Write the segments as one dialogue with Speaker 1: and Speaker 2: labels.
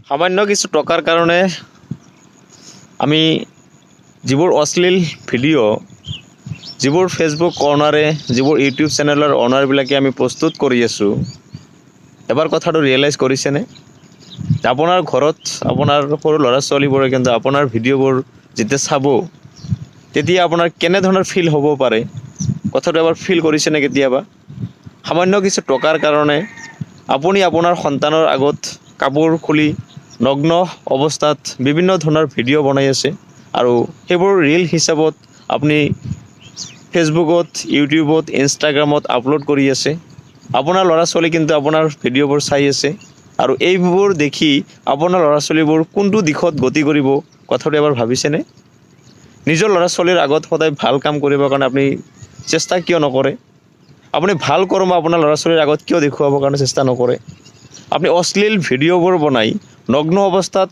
Speaker 1: সামান্য কিছু টকাৰ কাৰণে আমি যিবোৰ অশ্লীল ভিডিঅ' যিবোৰ ফেচবুক অনাৰে যিবোৰ ইউটিউব চেনেলৰ অনাৰবিলাকে আমি প্ৰস্তুত কৰি আছোঁ, এবাৰ কথাটো ৰিয়েলাইজ কৰিছেনে? আপোনাৰ ঘৰত আপোনাৰ সৰু ল'ৰা ছোৱালীবোৰে কিন্তু আপোনাৰ ভিডিঅ'বোৰ যেতিয়া চাব, তেতিয়া আপোনাৰ কেনেধৰণৰ ফিল হ'ব পাৰে? কথাটো এবাৰ ফিল কৰিছেনে কেতিয়াবা? সামান্য কিছু টকাৰ কাৰণে আপুনি আপোনাৰ সন্তানৰ আগত কাপোৰ খুলি নগ্ন অৱস্থাত বিভিন্ন ধৰণৰ ভিডিঅ' বনাই আছে আৰু সেইবোৰ ৰীল হিচাপত আপুনি ফেচবুকত, ইউটিউবত, ইনষ্টাগ্ৰামত আপলোড কৰি আছে। আপোনাৰ ল'ৰা ছোৱালী কিন্তু আপোনাৰ ভিডিঅ'বোৰ চাই আছে আৰু এইবোৰ দেখি আপোনাৰ ল'ৰা ছোৱালীবোৰ কোনটো দিশত গতি কৰিব, কথাটো এবাৰ ভাবিছেনে? নিজৰ ল'ৰা ছোৱালীৰ আগত সদায় ভাল কাম কৰিবৰ কাৰণে আপুনি চেষ্টা কিয় নকৰে? আপুনি ভাল কৰ্ম আপোনাৰ ল'ৰা ছোৱালীৰ আগত কিয় দেখুৱাবৰ কাৰণে চেষ্টা নকৰে? আপুনি অশ্লীল ভিডিঅ'বোৰ বনাই, নগ্ন অৱস্থাত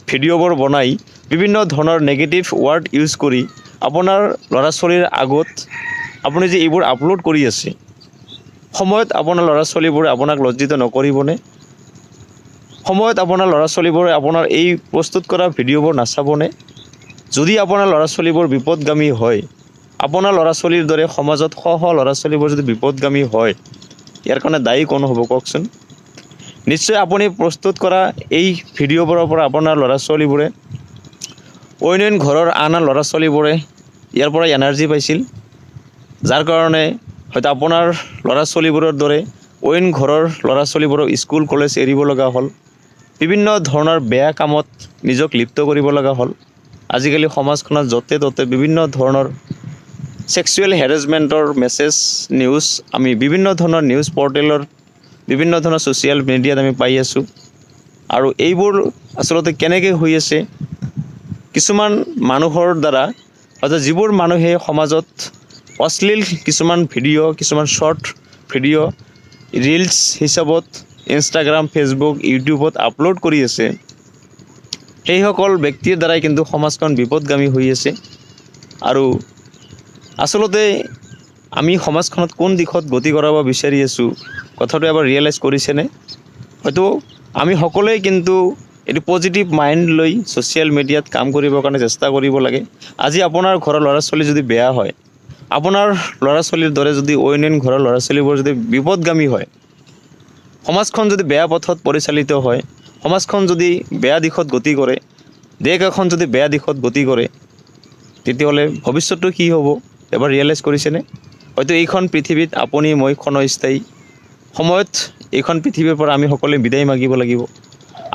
Speaker 1: ভিডিঅ'বোৰ বনাই, বিভিন্ন ধৰণৰ নেগেটিভ ৱাৰ্ড ইউজ কৰি আপোনাৰ ল'ৰা ছোৱালীৰ আগত আপুনি যে এইবোৰ আপলোড কৰি আছে, সময়ত আপোনাৰ ল'ৰা ছোৱালীবোৰে আপোনাক লজ্জিত নকৰিবনে? সময়ত আপোনাৰ ল'ৰা ছোৱালীবোৰে আপোনাৰ এই প্ৰস্তুত কৰা ভিডিঅ'বোৰ নাচাবনে? যদি আপোনাৰ ল'ৰা ছোৱালীবোৰ বিপদগামী হয়, আপোনাৰ ল'ৰা ছোৱালীৰ দৰে সমাজত ল'ৰা ছোৱালীবোৰ যদি বিপদগামী হয়, ইয়াৰ কাৰণে দায়ী কোন হ'ব কওকচোন? নিশ্চয় আপুনি প্ৰস্তুত কৰা এই ভিডিঅ'বোৰৰ পৰা আপোনাৰ ল'ৰা ছোৱালীবোৰে, অন্য ঘৰৰ আন ল'ৰা ছোৱালীবোৰে ইয়াৰ পৰা এনাৰ্জি পাইছিল, যাৰ কাৰণে হয়তো আপোনাৰ ল'ৰা ছোৱালীবোৰৰ দৰে অন্য ঘৰৰ ল'ৰা ছোৱালীবোৰক স্কুল কলেজ এৰিব লগা হ'ল, বিভিন্ন ধৰণৰ বেয়া কামত নিজক লিপ্ত কৰিব লগা হ'ল। আজিকালি সমাজখনত য'তে ত'তে বিভিন্ন ধৰণৰ ছেক্সুৱেল হেৰেছমেণ্টৰ মেছেজ নিউজ আমি বিভিন্ন ধৰণৰ নিউজ পৰ্টেলৰ, বিভিন্ন ধৰণৰ ছ'চিয়েল মিডিয়াত আমি পাই আছোঁ। আৰু এইবোৰ আচলতে কেনেকৈ হৈ আছে? কিছুমান মানুহৰ দ্বাৰা, অৰ্থাৎ যিবোৰ মানুহে সমাজত অশ্লীল কিছুমান ভিডিঅ', কিছুমান শ্বৰ্ট ভিডিঅ' ৰিলছ হিচাপত ইনষ্টাগ্ৰাম, ফেচবুক, ইউটিউবত আপলোড কৰি আছে, সেইসকল ব্যক্তিৰ দ্বাৰাই কিন্তু সমাজখন বিপদগামী হৈ আছে। আৰু আচলতে আমি সমাজখনত কোন দিশত গতি কৰাব বিচাৰি আছোঁ, কথাটো এবাৰ ৰিয়েলাইজ কৰিছেনে? হয়তো আমি সকলোৱে কিন্তু এইটো পজিটিভ মাইণ্ড লৈ ছ'চিয়েল মিডিয়াত কাম কৰিবৰ কাৰণে চেষ্টা কৰিব লাগে। আজি আপোনাৰ ঘৰৰ ল'ৰা ছোৱালী যদি বেয়া হয়, আপোনাৰ ল'ৰা ছোৱালীৰ দৰে যদি অন্য ঘৰৰ ল'ৰা ছোৱালীবোৰ যদি বিপদগামী হয়, সমাজখন যদি বেয়া পথত পৰিচালিত হয়, সমাজখন যদি বেয়া দিশত গতি কৰে, দেশ এখন যদি বেয়া দিশত গতি কৰে, তেতিয়াহ'লে ভৱিষ্যতটো কি হ'ব এবাৰ ৰিয়েলাইজ কৰিছেনে? হয়তো এইখন পৃথিৱীত আপুনি মই ক্ষণস্থায়ী, সময়ত এইখন পৃথিৱীৰ পৰা আমি সকলোৱে বিদায় মাগিব লাগিব।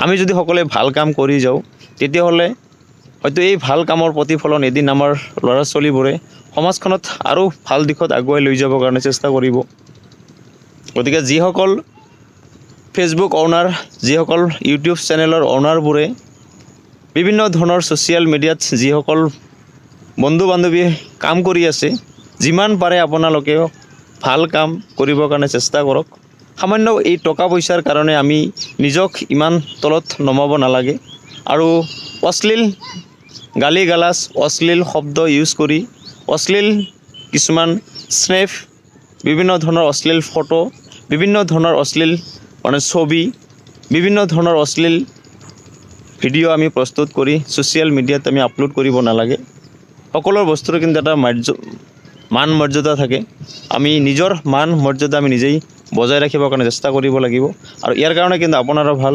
Speaker 1: আমি যদি সকলোৱে ভাল কাম কৰি যাওঁ, তেতিয়াহ'লে হয়তো এই ভাল কামৰ প্ৰতিফলন এদিন আমাৰ ল'ৰা ছোৱালীবোৰে সমাজখনত আৰু ভাল দিশত আগুৱাই লৈ যাবৰ কাৰণে চেষ্টা কৰিব। গতিকে যিসকল ফেচবুক অনাৰ, যিসকল ইউটিউব চেনেলৰ অনাৰবোৰে বিভিন্ন ধৰণৰ ছ'চিয়েল মিডিয়াত যিসকল বন্ধু বান্ধৱীয়ে কাম কৰি আছে, যিমান পাৰে আপোনালোকে ভাল কাম কৰিবৰ কাৰণে চেষ্টা কৰক। সামান্য এই টকা পইচাৰ কাৰণে আমি নিজক ইমান তলত নমাব নালাগে আৰু অশ্লীল গালি গালাজ, অশ্লীল শব্দ ইউজ কৰি, অশ্লীল কিছুমান স্নেপ, বিভিন্ন ধৰণৰ অশ্লীল ফটো, বিভিন্ন ধৰণৰ অশ্লীল ছবি, বিভিন্ন ধৰণৰ অশ্লীল ভিডিঅ' আমি প্ৰস্তুত কৰি ছ'চিয়েল মিডিয়াত আমি আপলোড কৰিব নালাগে। সকলো বস্তুৰ কিন্তু এটা মান মৰ্যাদা থাকে। আমি নিজৰ মান মৰ্যাদা আমি নিজেই বজাই ৰাখিবৰ কাৰণে চেষ্টা কৰিব লাগিব আৰু ইয়াৰ কাৰণে কিন্তু আপোনাৰো ভাল,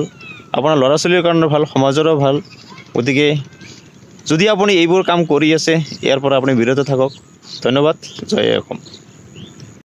Speaker 1: আপোনাৰ ল'ৰা ছোৱালীৰ কাৰণেও ভাল, সমাজৰো ভাল। গতিকে যদি আপুনি এইবোৰ কাম কৰি আছে, ইয়াৰ পৰা আপুনি বিৰত থাকক। ধন্যবাদ। জয় অসম।